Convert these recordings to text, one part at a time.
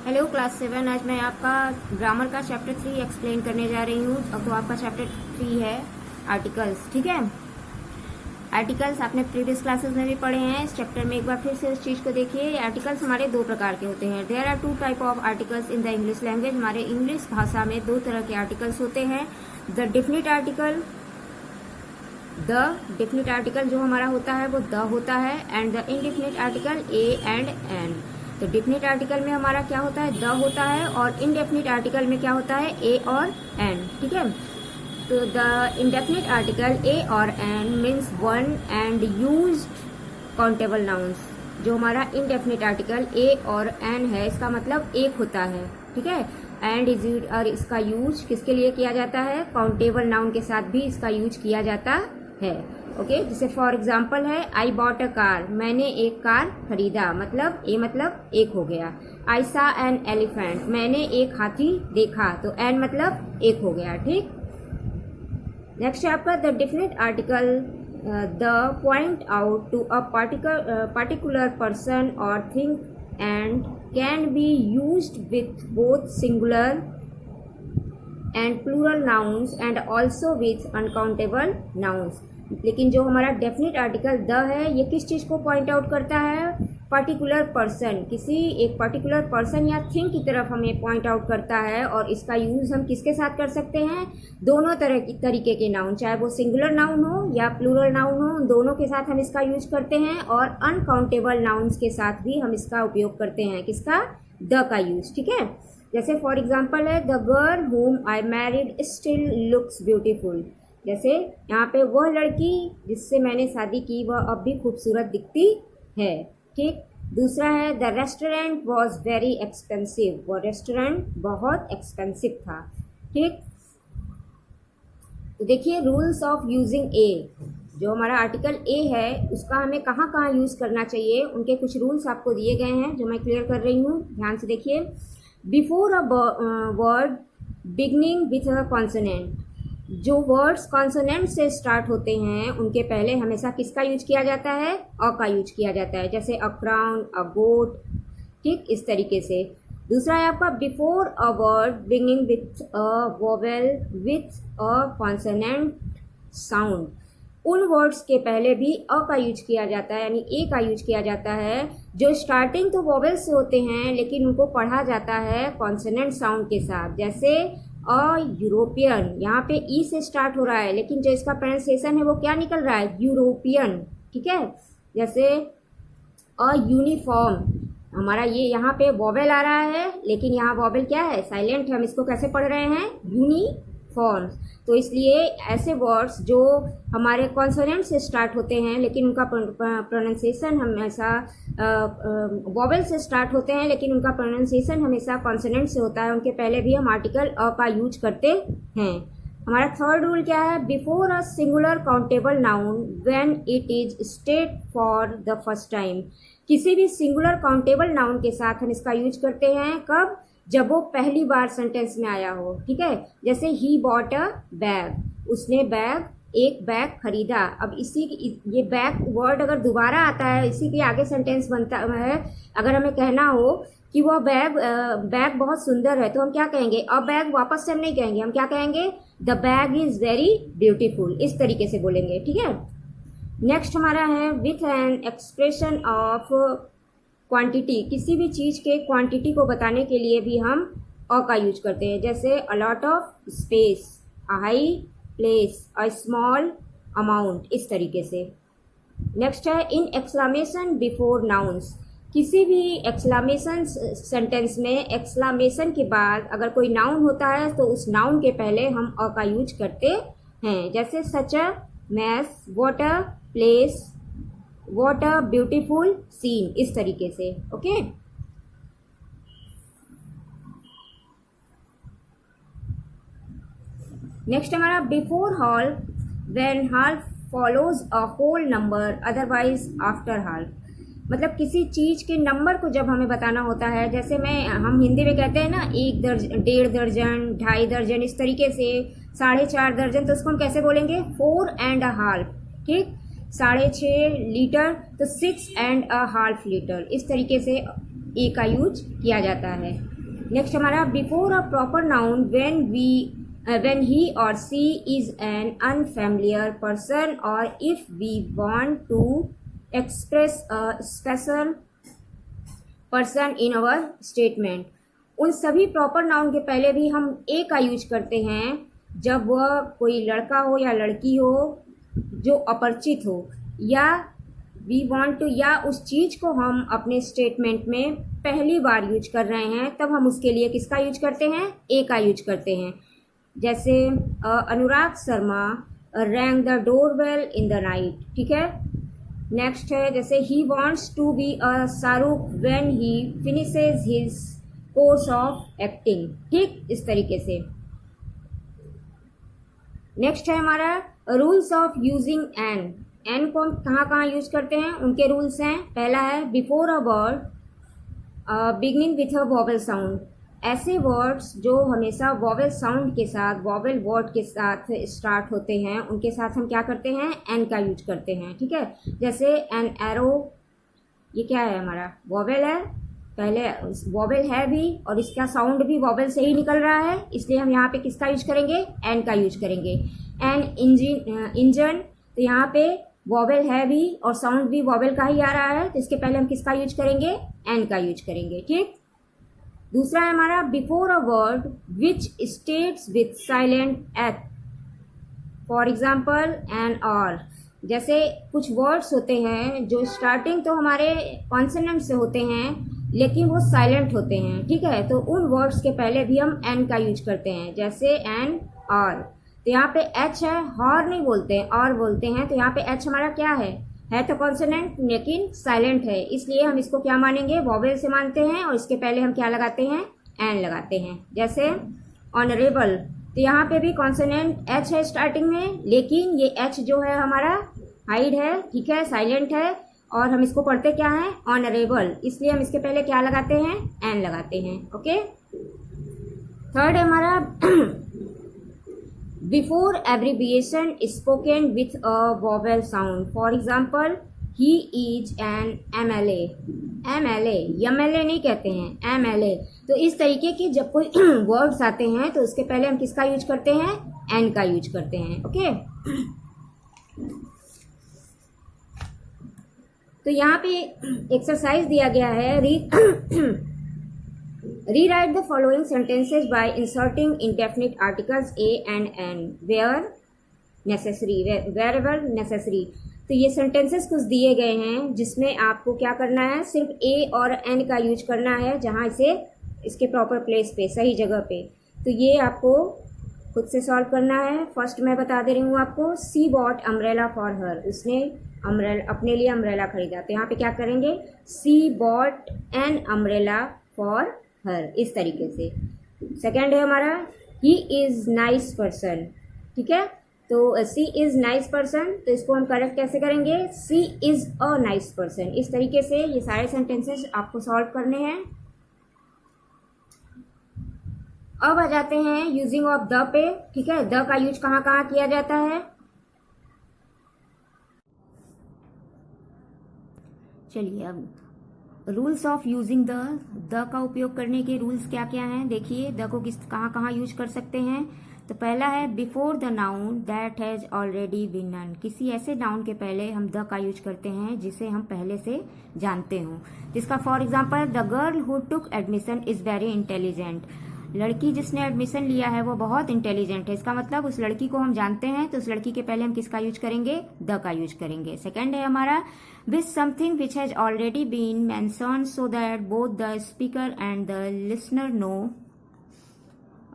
Hello class 7। आज मैं आपका ग्रामर का चैप्टर 3 एक्सप्लेन करने जा रही हूँ। अब तो आपका चैप्टर 3 है आर्टिकल्स। ठीक है, आर्टिकल्स आपने प्रीवियस क्लासेस में भी पढ़े हैं। इस चैप्टर में एक बार फिर से उस चीज़ को देखिए। आर्टिकल्स हमारे दो प्रकार के होते हैं। There are two type of articles in the English language. हमारे इंग्लिश भाषा में दो तरह के आर्टिकल्स होते हैं। द डेफिनिट आर्टिकल जो हमारा होता है वो द होता है, and the indefinite article a and an. तो डेफिनिट आर्टिकल में हमारा क्या होता है, द होता है, और इनडेफिनिट आर्टिकल में क्या होता है, ए और एन। ठीक है, तो द इंडेफिनिट आर्टिकल ए और an means one and used countable nouns. जो हमारा इंडेफिनिट आर्टिकल ए और एन है, इसका मतलब एक होता है। ठीक है, एंड इज और इसका यूज किसके लिए किया जाता है, काउंटेबल नाउन के साथ भी इसका यूज किया जाता है। ओके, जैसे फॉर एग्जाम्पल है आई बॉट अ कार, मैंने एक कार खरीदा, मतलब ए मतलब एक हो गया। आई सा एन एलिफेंट, मैंने एक हाथी देखा, तो एन मतलब एक हो गया। ठीक, नेक्स्ट है आपका the definite article the point out to a particular person और thing and can be used with both singular and plural nouns and also with uncountable nouns. लेकिन जो हमारा डेफिनिट आर्टिकल द है, ये किस चीज़ को पॉइंट आउट करता है, पर्टिकुलर पर्सन, किसी एक पर्टिकुलर पर्सन या थिंग की तरफ हमें पॉइंट आउट करता है। और इसका यूज़ हम किसके साथ कर सकते हैं, दोनों तरीके के नाउन, चाहे वो सिंगुलर नाउन हो या प्लूरल नाउन हो, दोनों के साथ हम इसका यूज करते हैं। और अनकाउंटेबल नाउन्स के साथ भी हम इसका उपयोग करते हैं, किसका, द का यूज। ठीक है, जैसे फॉर एग्जाम्पल है द गर्ल हुम I married still looks beautiful. जैसे यहाँ पे वह लड़की जिससे मैंने शादी की वह अब भी खूबसूरत दिखती है। ठीक, दूसरा है the restaurant was very expensive, वह रेस्टोरेंट बहुत एक्सपेंसिव था। ठीक, तो देखिए रूल्स ऑफ यूजिंग ए, जो हमारा आर्टिकल ए है उसका हमें कहाँ कहाँ यूज करना चाहिए, उनके कुछ रूल्स आपको दिए गए हैं जो मैं क्लियर कर रही हूँ, ध्यान से देखिए। Before a word beginning with a consonant, जो वर्ड्स कॉन्सोनेंट से स्टार्ट होते हैं उनके पहले हमेशा किसका यूज किया जाता है, अ का यूज किया जाता है। जैसे अ क्राउन, अ गोट। ठीक, इस तरीके से। दूसरा है आपका before a word beginning with a vowel with a consonant sound, उन वर्ड्स के पहले भी अ का यूज किया जाता है, यानी ए का यूज किया जाता है, जो स्टार्टिंग तो वोवेल से होते हैं लेकिन उनको पढ़ा जाता है कॉन्सोनेंट साउंड के साथ। जैसे अ यूरोपियन, यहाँ पे ई से स्टार्ट हो रहा है लेकिन जो इसका प्रोनाउंसिएशन है वो क्या निकल रहा है, यूरोपियन। ठीक है, जैसे अ यूनिफॉर्म, हमारा ये यहाँ पे वोवेल आ रहा है लेकिन यहाँ वोवेल क्या है, साइलेंट है, हम इसको कैसे पढ़ रहे हैं, यूनिफॉर्म। तो इसलिए ऐसे वर्ड्स जो हमारे कॉन्सोनेंट से स्टार्ट होते हैं लेकिन उनका प्रोनाउंसिएशन हमेशा वोवेल से स्टार्ट होते हैं लेकिन उनका प्रोनाउंसिएशन हमेशा कॉन्सोनेंट से होता है, उनके पहले भी हम आर्टिकल अ का यूज करते हैं। हमारा थर्ड रूल क्या है, before a singular countable noun when it is state for the first time, किसी भी सिंगुलर काउंटेबल नाउन के साथ हम इसका यूज करते हैं, कब, जब वो पहली बार सेंटेंस में आया हो। ठीक है, जैसे ही बॉट अ बैग, उसने एक बैग खरीदा। अब ये बैग वर्ड अगर दोबारा आता है, इसी के आगे सेंटेंस बनता है। अगर हमें कहना हो कि वह बैग बहुत सुंदर है, तो हम क्या कहेंगे, अ बैग वापस से हम नहीं कहेंगे, हम क्या कहेंगे, the bag is very beautiful, इस तरीके से बोलेंगे। ठीक है, नेक्स्ट हमारा है with an expression of quantity, किसी भी चीज़ के क्वांटिटी को बताने के लिए भी हम अ का यूज करते हैं। जैसे a lot of space, a high place, a small amount, इस तरीके से। नेक्स्ट है इन एक्सक्लामेशन बिफोर नाउन्स, किसी भी एक्सक्लामेशन सेंटेंस में एक्सक्लामेशन के बाद अगर कोई नाउन होता है तो उस नाउन के पहले हम अ का यूज करते हैं। जैसे such a mess, what a place, what a beautiful scene, इस तरीके से। ओके, नेक्स्ट हमारा before half, when half follows a whole number otherwise after half, मतलब किसी चीज़ के नंबर को जब हमें बताना होता है, जैसे हम हिंदी में कहते हैं ना, 1 दर्जन, 1.5 दर्जन, 2.5 दर्जन, इस तरीके से 4.5 दर्जन, तो उसको हम कैसे बोलेंगे, 4 एंड अ हाल्फ। ठीक, 6.5 लीटर तो 6 एंड अ हाल्फ लीटर, इस तरीके से ए का यूज किया जाता है। नेक्स्ट हमारा before a proper noun when he or she is an unfamiliar person or if we want to express a special person in our statement. उन सभी प्रॉपर नाउन के पहले भी हम ए का यूज करते हैं जब वह कोई लड़का हो या लड़की हो जो अपरिचित हो, या वी वांट टू, या उस चीज को हम अपने स्टेटमेंट में पहली बार यूज कर रहे हैं, तब हम उसके लिए किसका यूज करते हैं? ए का यूज करते हैं। जैसे Anurag Sharma rang the doorbell in the night, ठीक है। नेक्स्ट है जैसे he wants to be a Shahrukh when he finishes his course of acting, ठीक, इस तरीके से। नेक्स्ट है हमारा rules of using an. An को हम कहाँ कहाँ यूज करते हैं, उनके रूल्स हैं। पहला है before a word beginning with a vowel sound. ऐसे वर्ड्स जो हमेशा वॉवेल साउंड के साथ, वॉवेल वर्ड के साथ स्टार्ट होते हैं, उनके साथ हम क्या करते हैं? एन का यूज करते हैं, ठीक है। जैसे एन एरो, ये क्या है? हमारा वॉवेल है, पहले वॉवेल है भी और इसका साउंड भी वॉवेल से ही निकल रहा है, इसलिए हम यहाँ पे किसका यूज करेंगे? एन का यूज करेंगे। एन इंजन, तो यहाँ पे वॉवेल है भी और साउंड भी वॉवेल का ही आ रहा है, तो इसके पहले हम किसका यूज करेंगे? एन का यूज करेंगे, ठीक। दूसरा है हमारा before a word which states with silent h, for example an hour. जैसे कुछ वर्ड्स होते हैं जो स्टार्टिंग तो हमारे कॉन्सोनेंट से होते हैं लेकिन वो साइलेंट होते हैं, ठीक है, तो उन वर्ड्स के पहले भी हम एन का यूज करते हैं। जैसे एन और, तो यहाँ पे एच है, हॉर नहीं बोलते हैं, और बोलते हैं, तो यहाँ पे एच हमारा क्या है तो कॉन्सोनेंट लेकिन साइलेंट है, इसलिए हम इसको क्या मानेंगे? वॉवेल से मानते हैं, और इसके पहले हम क्या लगाते हैं? एन लगाते हैं। जैसे ऑनरेबल, तो यहाँ पे भी कॉन्सोनेंट एच है स्टार्टिंग में, लेकिन ये एच जो है हमारा हाइड है, ठीक है, साइलेंट है, और हम इसको पढ़ते क्या है? ऑनरेबल, इसलिए हम इसके पहले क्या लगाते हैं? एन लगाते हैं, ओके। थर्ड है हमारा before abbreviation spoken with a vowel sound, for example he is an MLA। MLA, MLA नहीं कहते हैं, MLA। तो इस तरीके के जब कोई वर्ड्स आते हैं तो उसके पहले हम किसका यूज करते हैं? एन का यूज करते हैं, ओके। तो यहाँ पे एक्सरसाइज दिया गया है, rewrite the following sentences by inserting indefinite articles a and n wherever necessary। तो ये sentences कुछ दिए गए हैं जिसमें आपको क्या करना है? सिर्फ a और n का यूज करना है, जहाँ इसे इसके प्रॉपर प्लेस पे, सही जगह पे। तो ये आपको खुद से सॉल्व करना है। फर्स्ट मैं बता दे रही हूँ आपको, सी बॉट अम्ब्रेला फॉर हर, उसने अपने लिए अम्ब्रेला खरीदा। तो यहाँ पे क्या करेंगे? She bought an umbrella for her, इस तरीके से। सेकेंड है हमारा ही इज नाइस पर्सन, ठीक है। तो सी इज नाइस पर्सन, तो इसको हम करेक्ट कैसे करेंगे? सी इज अ नाइस पर्सन। इस तरीके से ये सारे सेंटेंसेस आपको सॉल्व करने हैं। अब आ जाते हैं यूजिंग ऑफ द पे, ठीक है। द का यूज कहाँ कहाँ किया जाता है? चलिए अब रूल्स ऑफ यूजिंग द का उपयोग करने के रूल्स क्या क्या हैं, देखिए। द को किस कहाँ कहाँ यूज कर सकते हैं। तो पहला है before the noun that has already been known. किसी ऐसे नाउन के पहले हम द का यूज करते हैं जिसे हम पहले से जानते हों। जिसका for example the girl who took admission is very intelligent. लड़की जिसने एडमिशन लिया है वो बहुत इंटेलिजेंट है, इसका मतलब उस लड़की को हम जानते हैं, तो उस लड़की के पहले हम किसका यूज करेंगे? द का यूज करेंगे। सेकंड है हमारा with something which has already been mentioned so that both the speaker and the listener know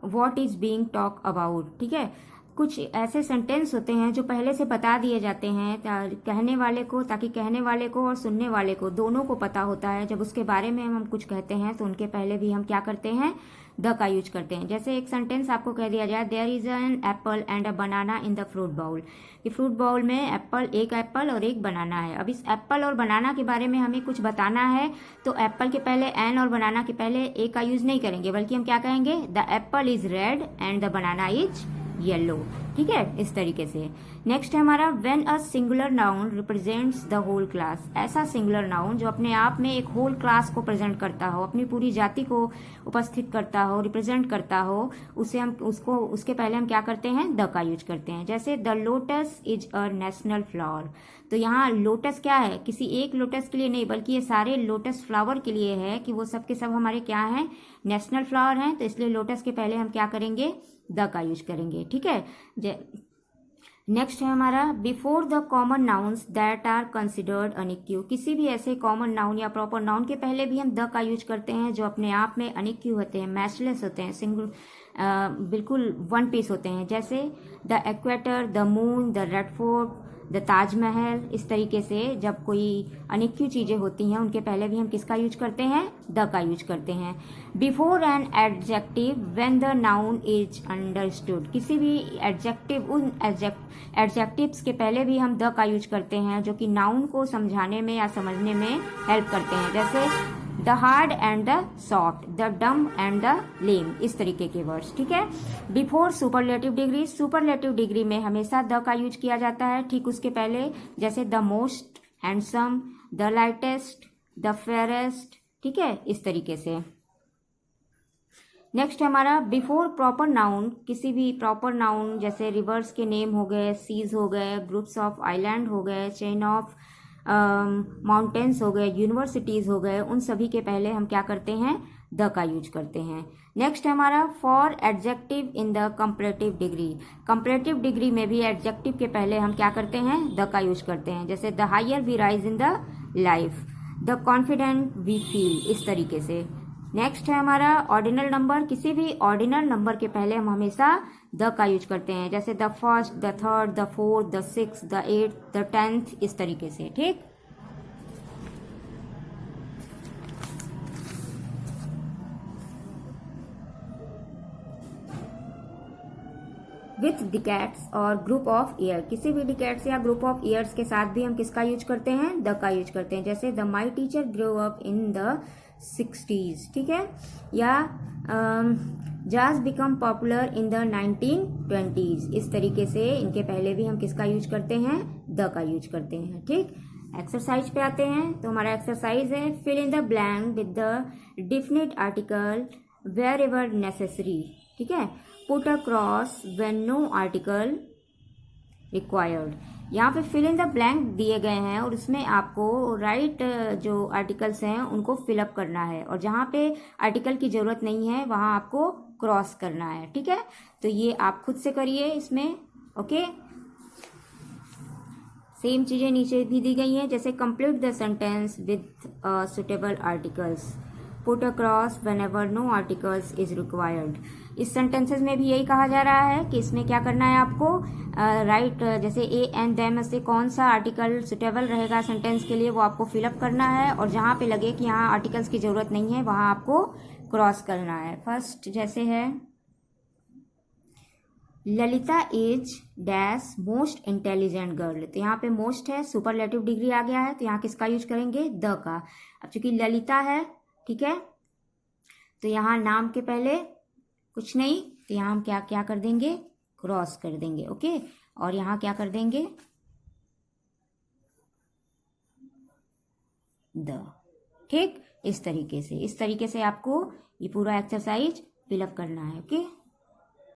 what is being talk about, ठीक है। कुछ ऐसे सेंटेंस होते हैं जो पहले से बता दिए जाते हैं कहने वाले को, ताकि कहने वाले को और सुनने वाले को दोनों को पता होता है जब उसके बारे में हम कुछ कहते हैं, तो उनके पहले भी हम क्या करते हैं? द का यूज करते हैं। जैसे एक सेंटेंस आपको कह दिया जाए there is an apple and a banana in the fruit bowl, कि फ्रूट बाउल में एक एप्पल और एक बनाना है। अब इस एप्पल और बनाना के बारे में हमें कुछ बताना है, तो एप्पल के पहले एन और बनाना के पहले ए का यूज नहीं करेंगे, बल्कि हम क्या कहेंगे? The apple is red and the banana is yellow. ठीक है, इस तरीके से। नेक्स्ट है हमारा when a singular noun represents the whole class. ऐसा सिंगुलर नाउन जो अपने आप में एक होल क्लास को प्रेजेंट करता हो, अपनी पूरी जाति को उपस्थित करता हो, रिप्रेजेंट करता हो, उसे हम उसके पहले हम क्या करते हैं, द का यूज करते हैं। जैसे the lotus is a national flower. तो यहाँ लोटस क्या है, किसी एक लोटस के लिए नहीं बल्कि ये सारे लोटस फ्लावर के लिए है कि वो सब के सब हमारे क्या हैं, नेशनल फ्लावर हैं। तो इसलिए लोटस के पहले हम क्या करेंगे, द का यूज करेंगे। ठीक है, नेक्स्ट है हमारा before the common nouns that are considered unique. किसी भी ऐसे कॉमन नाउन या प्रॉपर नाउन के पहले भी हम द का यूज करते हैं जो अपने आप में अनिक्यू होते हैं, मैचलेस होते हैं, सिंगल बिल्कुल वन पीस होते हैं। जैसे the equator, the moon, the red fort, the Taj Mahal. इस तरीके से जब कोई अनिक्यू चीजें होती हैं उनके पहले भी हम किसका यूज करते हैं, द का यूज करते हैं। Before an adjective when the noun is understood. किसी भी एडजेक्टिव, उन एडजेक्टिव्स के पहले भी हम द का यूज करते हैं जो कि नाउन को समझाने में या समझने में हेल्प करते हैं। जैसे the hard and the soft, the dumb and the lame, इस तरीके के वर्ड्स। ठीक है, before superlative degree. Superlative degree में हमेशा द का यूज किया जाता है ठीक उसके पहले, जैसे the most handsome, the lightest, the fairest. ठीक है, इस तरीके से। नेक्स्ट हमारा बिफोर प्रॉपर नाउन। किसी भी प्रॉपर नाउन जैसे रिवर्स के नेम हो गए, सीज हो गए, ग्रुप्स ऑफ आइलैंड हो गए, चेन ऑफ माउंटेन्स हो गए, यूनिवर्सिटीज हो गए, उन सभी के पहले हम क्या करते हैं, द का यूज करते हैं। नेक्स्ट हमारा for adjective in the comparative degree. Comparative degree में भी एडजेक्टिव के पहले हम क्या करते हैं, द का यूज करते हैं। जैसे the higher we rise in the life, the confident we feel, इस तरीके से। नेक्स्ट है हमारा ऑर्डिनल नंबर। किसी भी ऑर्डिनल नंबर के पहले हम हमेशा द का यूज करते हैं। जैसे the first, the third, the fourth, the six, the eighth, the 10th, इस तरीके से। ठीक, विथ डिकेट्स और ग्रुप ऑफ ईयर। किसी भी डिकेट्स या ग्रुप ऑफ ईयर्स के साथ भी हम किसका यूज करते हैं, द का यूज करते हैं। जैसे the my teacher grow up in the 60s। ठीक है, या जाज become popular in the 1920s। इस तरीके से इनके पहले भी हम किसका यूज करते हैं, द का यूज करते हैं। ठीक, एक्सरसाइज पे आते हैं। तो हमारा एक्सरसाइज है fill in the blank with the definite article wherever necessary. ठीक है, put a cross when no article required. यहाँ पे फिल इन द ब्लैंक दिए गए हैं और उसमें आपको राइट जो आर्टिकल्स हैं उनको फिलअप करना है, और जहाँ पे आर्टिकल की जरूरत नहीं है वहाँ आपको क्रॉस करना है। ठीक है, तो ये आप खुद से करिए इसमें। ओके, सेम चीजें नीचे भी दी गई हैं। जैसे complete the sentence with suitable articles, put a cross whenever no articles is required. इस सेंटेंसेस में भी यही कहा जा रहा है कि इसमें क्या करना है आपको, राइट जैसे ए एंड देम में से कौन सा आर्टिकल सुटेबल रहेगा सेंटेंस के लिए वो आपको फिलअप करना है, और जहां पे लगे कि यहाँ आर्टिकल्स की जरूरत नहीं है वहां आपको क्रॉस करना है। फर्स्ट जैसे है Lalita is dash most intelligent girl. तो यहाँ पे मोस्ट है, सुपरलेटिव डिग्री आ गया है, तो यहाँ किसका यूज करेंगे, द का। अब चूंकि ललिता है, ठीक है, तो यहाँ नाम के पहले कुछ नहीं, तो यहाँ हम क्या क्या कर देंगे, क्रॉस कर देंगे। ओके, और यहाँ क्या कर देंगे, द। ठीक, इस तरीके से आपको ये पूरा एक्सरसाइज फिलअप करना है। ओके।